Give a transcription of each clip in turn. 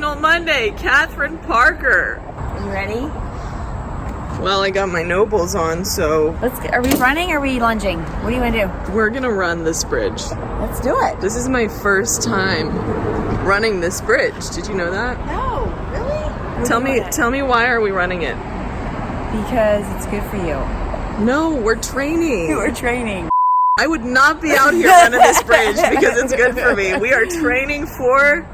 Motivational Monday, Catherine Parker. You ready? Well, I got my nobles on, so... Are we running or are we lunging? What do you want to do? We're gonna run this bridge. Let's do it. This is my first time running this bridge. Did you know that? No, really? Tell me why are we running it? Because it's good for you. No, we're training. We're training. I would not be out here running this bridge because it's good for me. We are training for...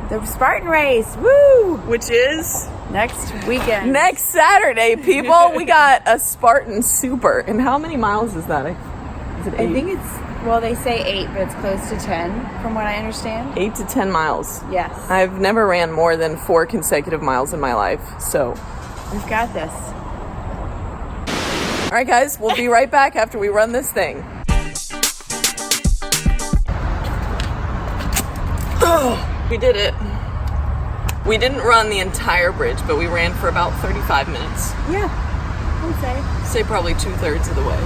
the Spartan race. Woo! Which is... next weekend. Next Saturday, people. We got a Spartan Super. And how many miles is that? Is it 8? I think it's, well, they say 8, but it's close to 10 from what I understand. 8 to 10 miles. Yes. I've never ran more than 4 consecutive miles in my life, so. We've got this. All right, guys, we'll be right back after we run this thing. Oh, we did it. We didn't run the entire bridge, but we ran for about 35 minutes. Yeah, I would Say probably 2/3 of the way.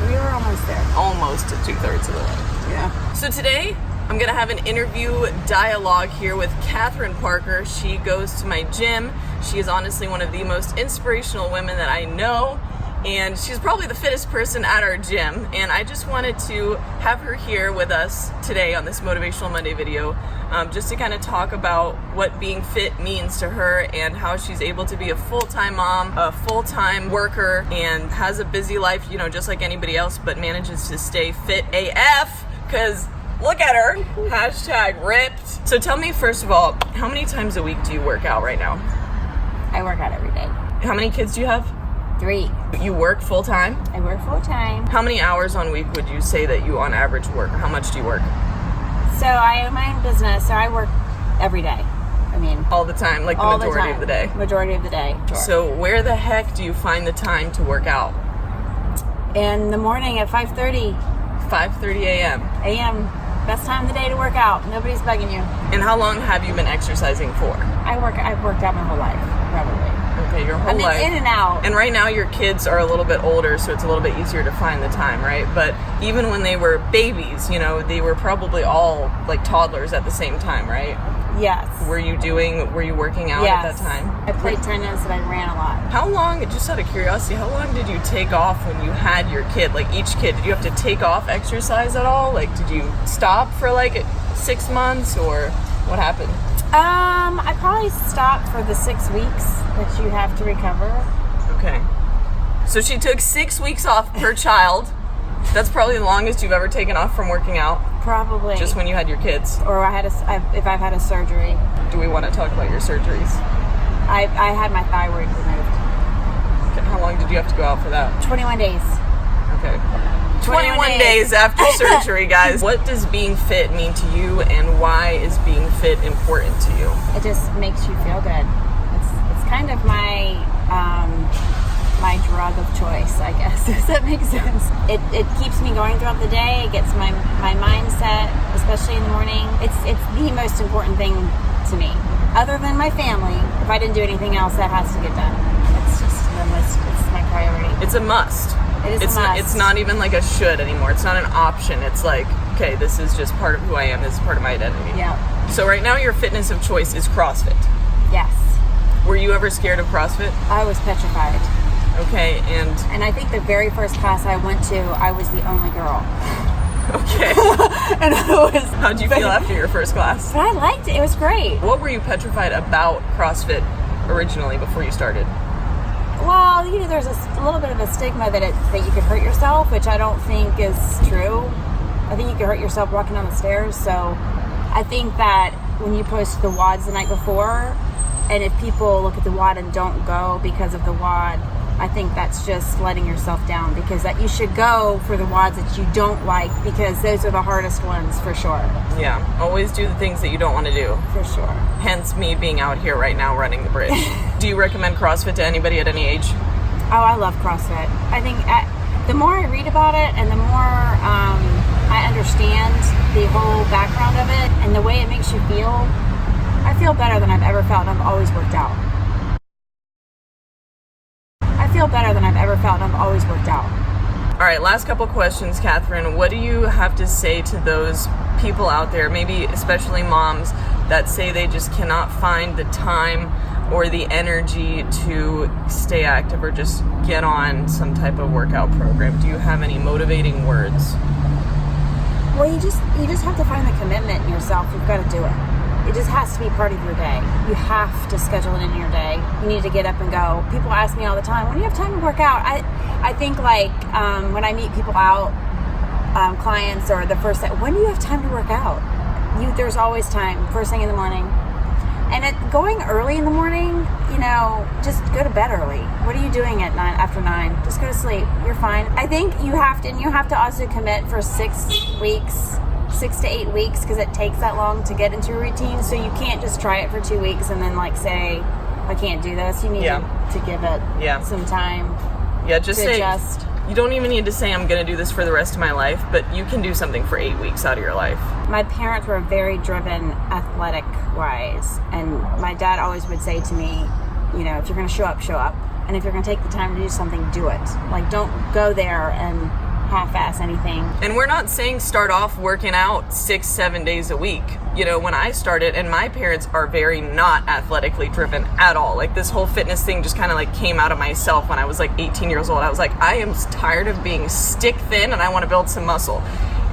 we were almost there. Almost to 2/3 of the way. Yeah. So today, I'm gonna have an interview dialogue here with Catherine Parker. She goes to my gym. She is honestly one of the most inspirational women that I know, and she's probably the fittest person at our gym. And I just wanted to have her here with us today on this Motivational Monday video, just to kind of talk about what being fit means to her and how she's able to be a full-time mom, a full-time worker, and has a busy life, you know, just like anybody else, but manages to stay fit AF, because look at her, hashtag ripped. So tell me, first of all, how many times a week do you work out right now? I work out every day. How many kids do you have? 3. You work full-time? I work full time. How many hours on week would you say that you on average work? How much do you work? So I own my own business, so I work every day. I mean, All the time, like the all majority the time. of the day. Majority of the day. Sure. So where the heck do you find the time to work out? In the morning at 5:30 5:30 a.m. a.m. Best time of the day to work out. Nobody's bugging you. And how long have you been exercising for? I've worked out my whole life, probably. Okay, your whole I mean, life. in and out. And right now your kids are a little bit older, so it's a little bit easier to find the time, right? But even when they were babies, you know, they were probably all like toddlers at the same time, right? Yes. Were you working out at that time? I played tennis and I ran a lot. How long, just out of curiosity, how long did you take off when you had your kid? Like each kid, did you have to take off exercise at all? Like did you stop for like 6 months or what happened? I probably stopped for the 6 weeks that you have to recover. Okay. So she took 6 weeks off per child. That's probably the longest you've ever taken off from working out. Probably. Just when you had your kids. Or if I've had a surgery. Do we want to talk about your surgeries? I had my thyroid removed. Okay, how long did you have to go out for that? 21 days. Okay. 21 days after surgery, guys. What does being fit mean to you, and why is being fit important to you? It just makes you feel good. It's kind of my my drug of choice, I guess. Does that make sense? It keeps me going throughout the day. It gets my mindset, especially in the morning. It's the most important thing to me. Other than my family, if I didn't do anything else, that has to get done. It's my priority. It's a must. It is a must. It's not even like a should anymore. It's not an option. It's like, okay, this is just part of who I am. This is part of my identity. Yeah. So right now your fitness of choice is CrossFit. Yes. Were you ever scared of CrossFit? I was petrified. Okay, and I think the very first class I went to, I was the only girl. okay. And I was. How'd you feel after your first class? But I liked it. It was great. What were you petrified about CrossFit originally before you started? Well, you know, there's a little bit of a stigma that you could hurt yourself, which I don't think is true. I think you could hurt yourself walking down the stairs. So I think that when you post the WODs the night before, and if people look at the WOD and don't go because of the WOD, I think that's just letting yourself down, because that you should go for the WODs that you don't like, because those are the hardest ones for sure. Yeah, always do the things that you don't want to do. For sure. Hence me being out here right now running the bridge. Do you recommend CrossFit to anybody at any age? Oh, I love CrossFit. I think the more I read about it and the more I understand the whole background of it and the way it makes you feel, I feel better than I've ever felt, and I've always worked out. right, last couple questions, Catherine. What do you have to say to those people out there, maybe especially moms, that say they just cannot find the time or the energy to stay active or just get on some type of workout program? Do you have any motivating words? Well, you just have to find the commitment in yourself. You've got to do it. It just has to be part of your day. You have to schedule it in your day. You need to get up and go. People ask me all the time, when do you have time to work out? I think like when I meet people out, clients or the first day, when do you have time to work out? There's always time, first thing in the morning. And going early in the morning, just go to bed early. What are you doing at 9 after 9? Just go to sleep. You're fine. I think you have to also commit for 6 to 8 weeks, because it takes that long to get into a routine. So you can't just try it for 2 weeks and then say, I can't do this. You need to give it some time. Yeah, just say, adjust. You don't even need to say, I'm going to do this for the rest of my life, but you can do something for 8 weeks out of your life. My parents were very driven athletic-wise, and my dad always would say to me, if you're going to show up, show up. And if you're going to take the time to do something, do it. Don't go there and half-ass anything. And we're not saying start off working out 6-7 days a week. When I started, and my parents are very not athletically driven at all. This whole fitness thing just kind of came out of myself when I was 18 years old. I was like, I am tired of being stick thin and I want to build some muscle.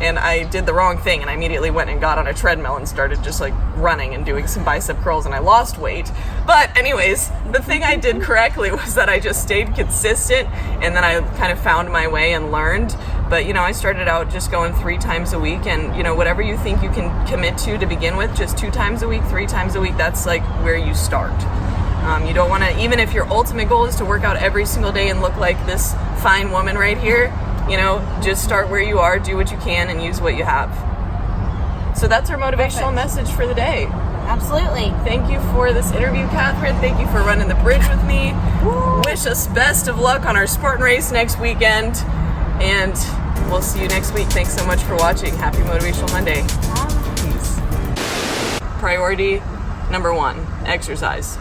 And I did the wrong thing, and I immediately went and got on a treadmill and started just running and doing some bicep curls, and I lost weight. But anyways, the thing I did correctly was that I just stayed consistent, and then I kind of found my way and learned. But I started out just going 3 times a week, and whatever you think you can commit to begin with, just 2 times a week, 3 times a week, that's where you start. You don't want to, even if your ultimate goal is to work out every single day and look like this fine woman right here, just start where you are, do what you can, and use what you have. So that's our motivational message for the day. Absolutely. Thank you for this interview, Catherine. Thank you for running the bridge with me. Woo. Wish us best of luck on our Spartan race next weekend. And we'll see you next week. Thanks so much for watching. Happy Motivational Monday. Peace. Priority number 1, exercise.